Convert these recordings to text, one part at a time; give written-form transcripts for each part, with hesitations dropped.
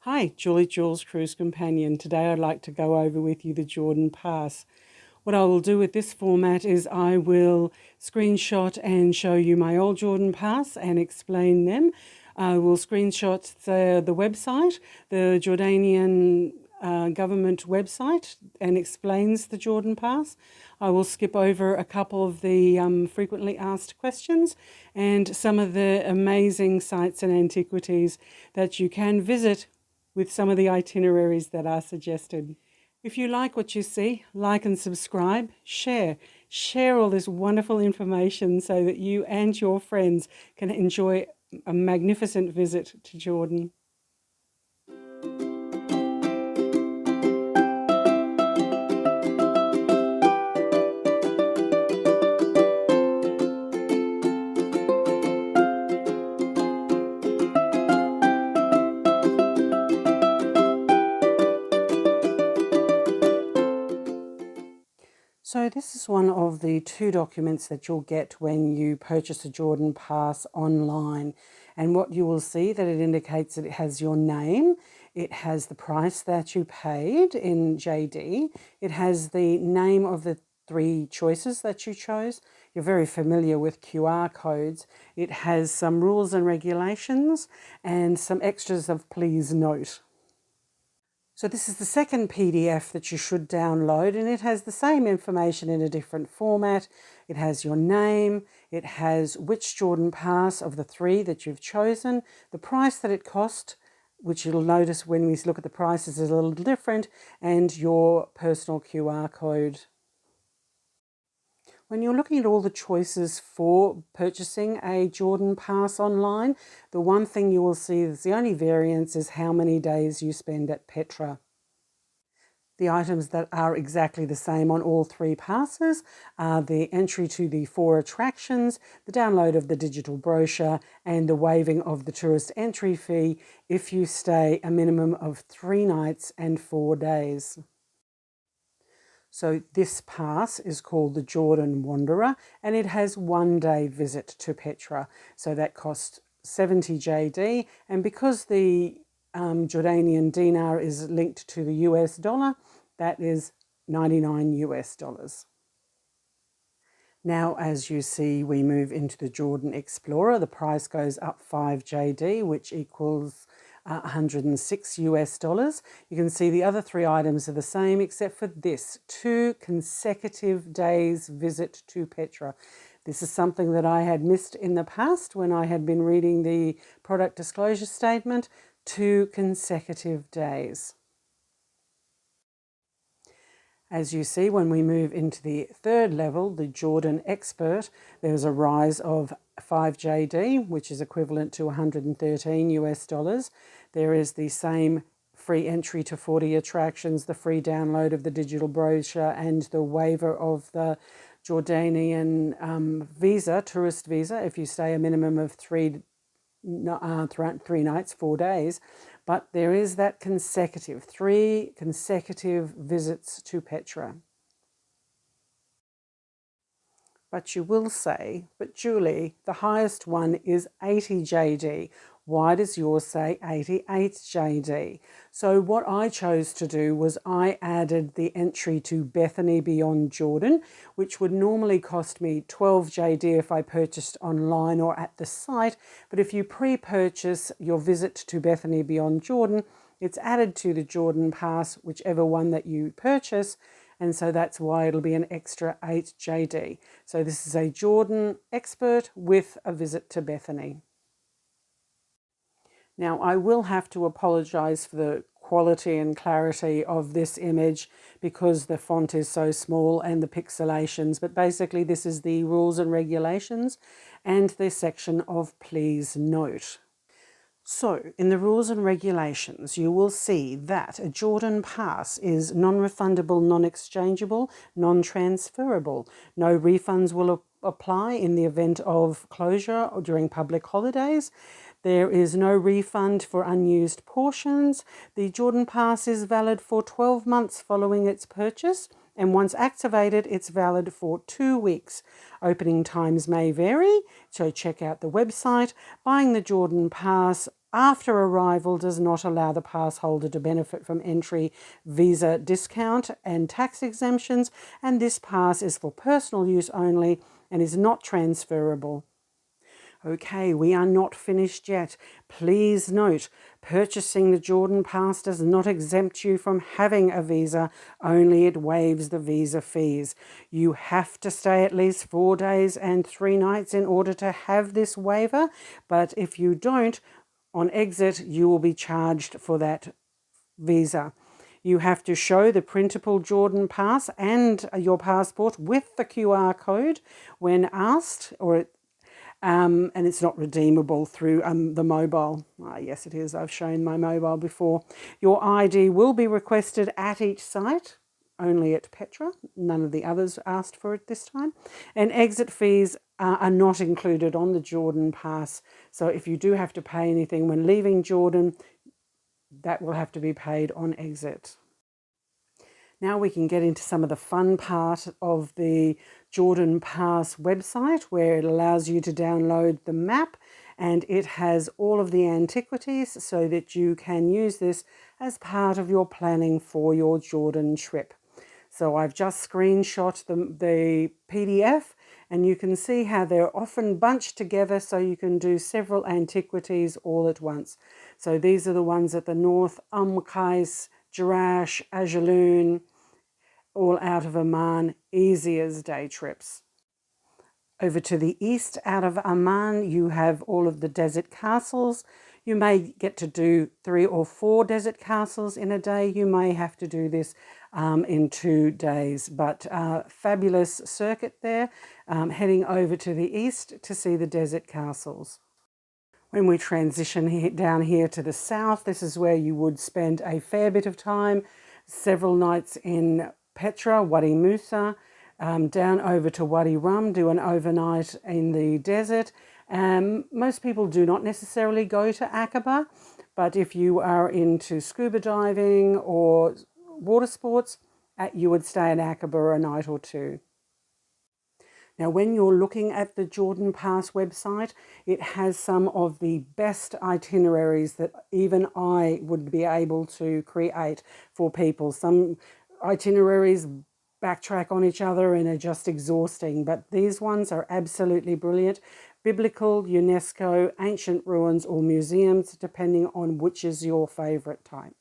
Hi, Jules Cruise Companion. Today I'd like to go over with you the Jordan Pass. What I will do with this format is I will screenshot and show you my old Jordan Pass and explain them. I will screenshot the website, the Jordanian government website, and explains the Jordan Pass. I will skip over a couple of the frequently asked questions and some of the amazing sites and antiquities that you can visit with some of the itineraries that are suggested. If you like what you see, like and subscribe, share. Share all this wonderful information so that you and your friends can enjoy a magnificent visit to Jordan. So this is one of the two documents that you'll get when you purchase a Jordan Pass online. And what you will see that it indicates that it has your name, it has the price that you paid in JD, it has the name of the three choices that you chose. You're very familiar with QR codes. It has some rules and regulations and some extras of please note. So this is the second PDF that you should download, and it has the same information in a different format. It has your name, it has which Jordan Pass of the three that you've chosen, the price that it cost, which you'll notice when we look at the prices is a little different, and your personal QR code. When you're looking at all the choices for purchasing a Jordan Pass online, the one thing you will see is the only variance is how many days you spend at Petra. The items that are exactly the same on all three passes are the entry to the 4 attractions, the download of the digital brochure, and the waiving of the tourist entry fee if you stay a minimum of 3 nights and 4 days. So this pass is called the Jordan Wanderer, and it has 1 day visit to Petra. So that costs 70 JD, and because the Jordanian dinar is linked to the US dollar, that is 99 US dollars. Now, as you see, we move into the Jordan Explorer. The price goes up 5 JD, which equals 106 US dollars. You can see the other three items are the same, except for this 2 consecutive days visit to Petra. This is something that I had missed in the past when I had been reading the product disclosure statement. 2 consecutive days. As you see, when we move into the third level, the Jordan Expert, there's a rise of 5 JD, which is equivalent to 113 US dollars. There is the same free entry to 40 attractions, the free download of the digital brochure, and the waiver of the Jordanian visa, tourist visa, if you stay a minimum of 3 nights, 4 days. But there is that 3 consecutive visits to Petra. But you will say, but Julie, the highest one is 80 JD. Why does yours say 88 JD? So what I chose to do was I added the entry to Bethany Beyond Jordan, which would normally cost me 12 JD if I purchased online or at the site. But if you pre-purchase your visit to Bethany Beyond Jordan, it's added to the Jordan Pass, whichever one that you purchase. And so that's why it'll be an extra 8 JD. So this is a Jordan Expert with a visit to Bethany. Now, I will have to apologise for the quality and clarity of this image because the font is so small and the pixelations, but basically this is the rules and regulations and the section of please note. So, in the rules and regulations, you will see that a Jordan Pass is non-refundable, non-exchangeable, non-transferable. No refunds will apply in the event of closure or during public holidays. There is no refund for unused portions. The Jordan Pass is valid for 12 months following its purchase. and once activated, it's valid for 2 weeks. Opening times may vary, so check out the website. Buying the Jordan Pass after arrival does not allow the pass holder to benefit from entry, visa discount and tax exemptions, and this pass is for personal use only and is not transferable. Okay, we are not finished yet. Please note, purchasing the Jordan Pass does not exempt you from having a visa, only it waives the visa fees. You have to stay at least 4 days and 3 nights in order to have this waiver, but if you don't, on exit, you will be charged for that visa. You have to show the printable Jordan Pass and your passport with the QR code when asked, and it's not redeemable through the mobile. Yes, it is. I've shown my mobile before. Your ID will be requested at each site, only at Petra. None of the others asked for it this time. And exit fees are not included on the Jordan Pass. So if you do have to pay anything when leaving Jordan, that will have to be paid on exit. Now we can get into some of the fun part of the Jordan Pass website, where it allows you to download the map, and it has all of the antiquities so that you can use this as part of your planning for your Jordan trip. So I've just screenshot the PDF, and you can see how they're often bunched together so you can do several antiquities all at once. So these are the ones at the north: Qais, Jerash, Ajaloon, all out of Amman, easy as day trips. Over to the east, out of Amman, you have all of the desert castles. You may get to do 3 or 4 desert castles in a day. You may have to do this in 2 days, but fabulous circuit there, heading over to the east to see the desert castles. When we transition down here to the south, this is where you would spend a fair bit of time, several nights in Petra, Wadi Musa, down over to Wadi Rum, do an overnight in the desert. Most people do not necessarily go to Aqaba, but if you are into scuba diving or water sports, you would stay in Aqaba a night or 2. Now, when you're looking at the Jordan Pass website, it has some of the best itineraries that even I would be able to create for people. Some itineraries backtrack on each other and are just exhausting, but these ones are absolutely brilliant. Biblical, UNESCO, ancient ruins, or museums, depending on which is your favourite type.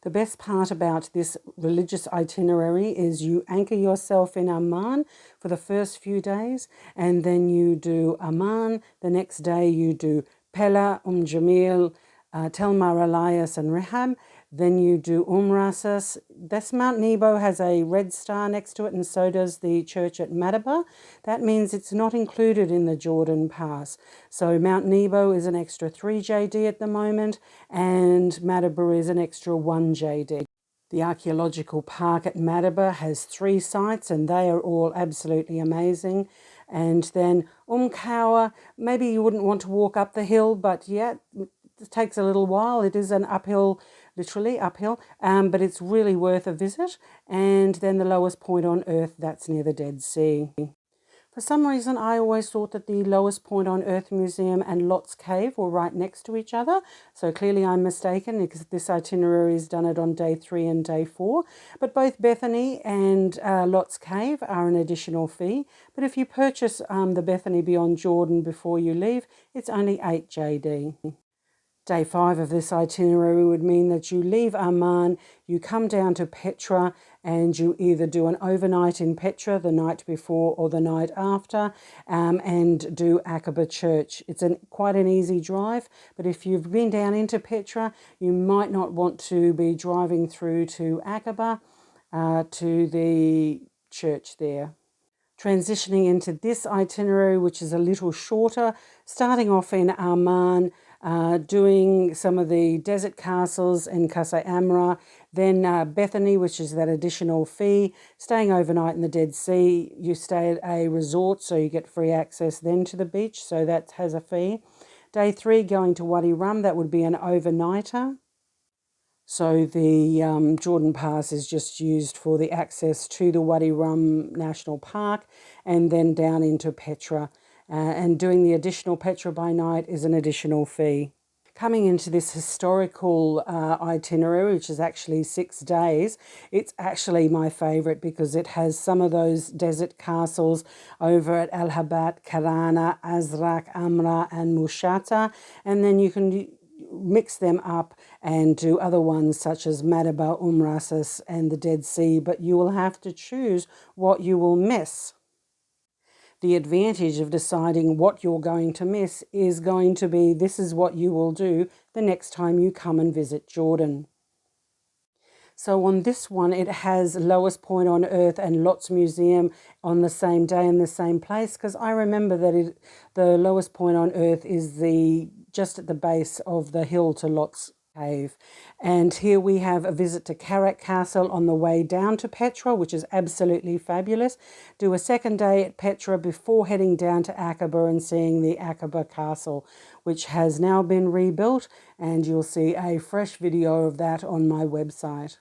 The best part about this religious itinerary is you anchor yourself in Amman for the first few days, and then you do Amman. The next day you do Pella, Jamil, Tel Mar Elias and Rehab. Then you do Rasas. This Mount Nebo has a red star next to it, and so does the church at Madaba. That means it's not included in the Jordan Pass. So Mount Nebo is an extra 3 JD at the moment, and Madaba is an extra 1 JD. The archaeological park at Madaba has 3 sites, and they are all absolutely amazing. And then Kawa, maybe you wouldn't want to walk up the hill, but yeah, it takes a little while. It is an uphill, literally uphill, but it's really worth a visit. And then the lowest point on Earth, that's near the Dead Sea. For some reason, I always thought that the lowest point on Earth Museum and Lot's Cave were right next to each other. So clearly I'm mistaken, because this itinerary is done it on day 3 and day 4. But both Bethany and Lot's Cave are an additional fee. But if you purchase the Bethany Beyond Jordan before you leave, it's only 8 JD. Day 5 of this itinerary would mean that you leave Amman, you come down to Petra, and you either do an overnight in Petra the night before or the night after, and do Aqaba Church. It's quite an easy drive, but if you've been down into Petra, you might not want to be driving through to Aqaba, to the church there. Transitioning into this itinerary, which is a little shorter, starting off in Amman, doing some of the desert castles in Qasr Amra, then Bethany, which is that additional fee, staying overnight in the Dead Sea. You stay at a resort, so you get free access then to the beach, so that has a fee. Day 3, going to Wadi Rum, that would be an overnighter. So the Jordan Pass is just used for the access to the Wadi Rum National Park and then down into Petra. And doing the additional Petra by night is an additional fee. Coming into this historical itinerary, which is actually 6 days, it's actually my favourite because it has some of those desert castles over at Al Habat, Karana, Azraq, Amra, and Mushata, and then you can mix them up and do other ones such as Madaba, Rasas, and the Dead Sea, but you will have to choose what you will miss. The advantage of deciding what you're going to miss is going to be this is what you will do the next time you come and visit Jordan. So on this one, it has Lowest Point on Earth and Lot's Museum on the same day in the same place, because I remember that the lowest point on Earth is just at the base of the hill to Lot's Cave. And here we have a visit to Karak Castle on the way down to Petra, which is absolutely fabulous. Do a second day at Petra before heading down to Aqaba and seeing the Aqaba Castle, which has now been rebuilt, and you'll see a fresh video of that on my website.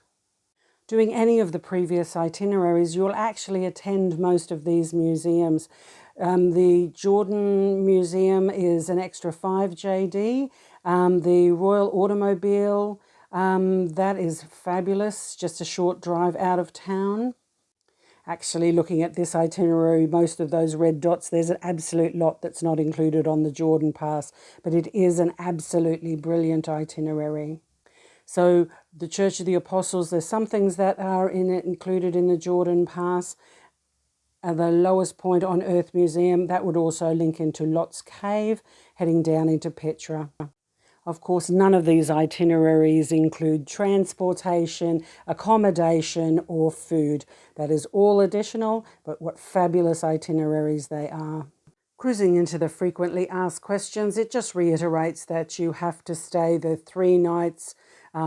Doing any of the previous itineraries, you'll actually attend most of these museums. The Jordan Museum is an extra 5 JD. The Royal Automobile, that is fabulous, just a short drive out of town. Actually, looking at this itinerary, most of those red dots, there's an absolute lot that's not included on the Jordan Pass, but it is an absolutely brilliant itinerary. So the Church of the Apostles, there's some things that are included in the Jordan Pass. The Lowest Point on Earth Museum, that would also link into Lot's Cave, heading down into Petra. Of course, none of these itineraries include transportation, accommodation, or food. That is all additional, but what fabulous itineraries they are. Cruising into the frequently asked questions, it just reiterates that you have to stay the 3 nights,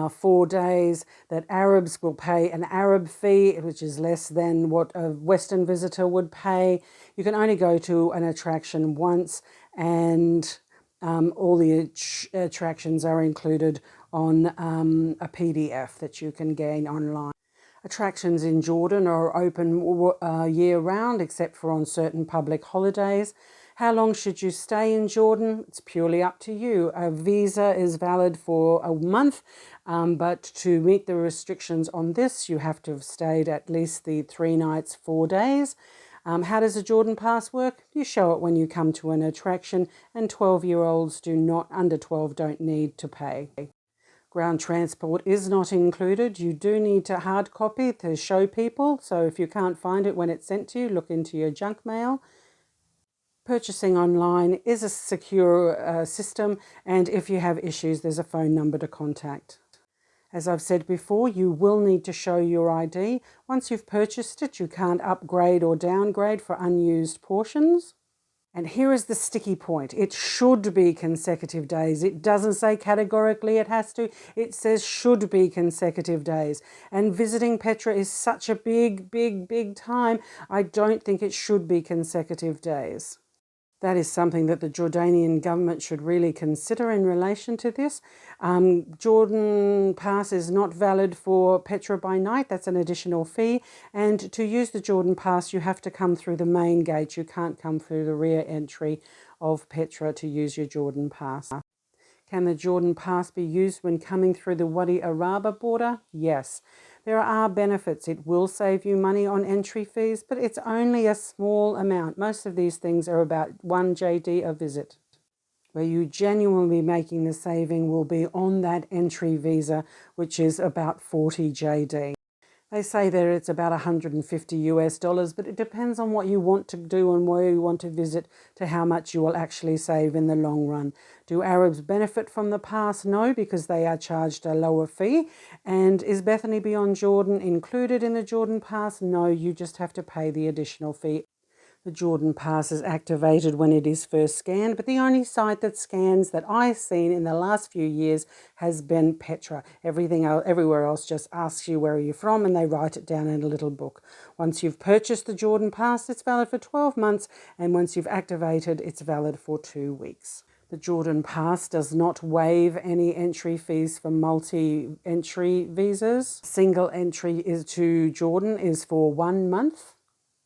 4 days, that Arabs will pay an Arab fee, which is less than what a Western visitor would pay. You can only go to an attraction once, and all the attractions are included on a PDF that you can gain online. Attractions in Jordan are open year-round, except for on certain public holidays. How long should you stay in Jordan? It's purely up to you. A visa is valid for a month, but to meet the restrictions on this, you have to have stayed at least the 3 nights, 4 days. How does a Jordan Pass work? You show it when you come to an attraction, and 12-year-olds under 12 don't need to pay. Ground transport is not included. You do need to hard copy to show people, so if you can't find it when it's sent to you, look into your junk mail. Purchasing online is a secure system, and if you have issues, there's a phone number to contact. As I've said before, you will need to show your ID. Once you've purchased it, you can't upgrade or downgrade for unused portions. And here is the sticky point. It should be consecutive days. It doesn't say categorically it has to. It says should be consecutive days. And visiting Petra is such a big time. I don't think it should be consecutive days. That is something that the Jordanian government should really consider in relation to this. Jordan Pass is not valid for Petra by night. That's an additional fee. And to use the Jordan Pass, you have to come through the main gate. You can't come through the rear entry of Petra to use your Jordan Pass. Can the Jordan Pass be used when coming through the Wadi Araba border? Yes. There are benefits. It will save you money on entry fees, but it's only a small amount. Most of these things are about 1 JD a visit. Where you genuinely making the saving will be on that entry visa, which is about 40 JD. They say that it's about $150 but it depends on what you want to do and where you want to visit to how much you will actually save in the long run. Do Arabs benefit from the pass? No, because they are charged a lower fee. And is Bethany Beyond Jordan included in the Jordan Pass? No, you just have to pay the additional fee. The Jordan Pass is activated when it is first scanned, but the only site that scans that I've seen in the last few years has been Petra. Everywhere else just asks you where you're from, and they write it down in a little book. Once you've purchased the Jordan Pass, it's valid for 12 months, and once you've activated, it's valid for 2 weeks. The Jordan Pass does not waive any entry fees for multi-entry visas. Single entry to Jordan is for 1 month.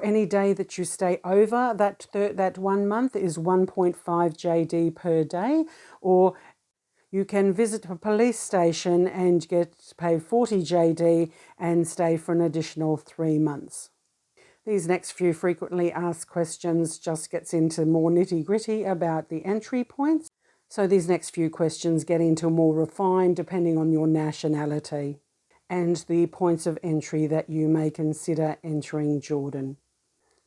Any day that you stay over that 1 month is 1.5 JD per day, or you can visit a police station and get paid 40 JD and stay for an additional 3 months. These next few frequently asked questions just gets into more nitty-gritty about the entry points. So these next few questions get into more refined depending on your nationality and the points of entry that you may consider entering Jordan.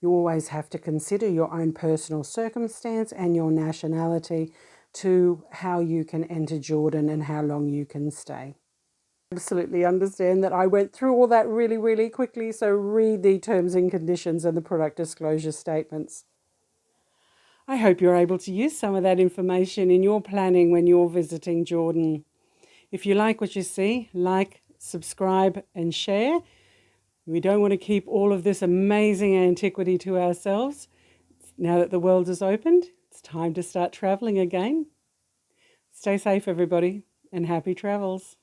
You always have to consider your own personal circumstance and your nationality to how you can enter Jordan and how long you can stay. Absolutely understand that I went through all that really, really quickly, so read the terms and conditions and the product disclosure statements. I hope you're able to use some of that information in your planning when you're visiting Jordan. If you like what you see, like, subscribe and share. We don't want to keep all of this amazing antiquity to ourselves. Now that the world is opened, it's time to start traveling again. Stay safe, everybody, and happy travels.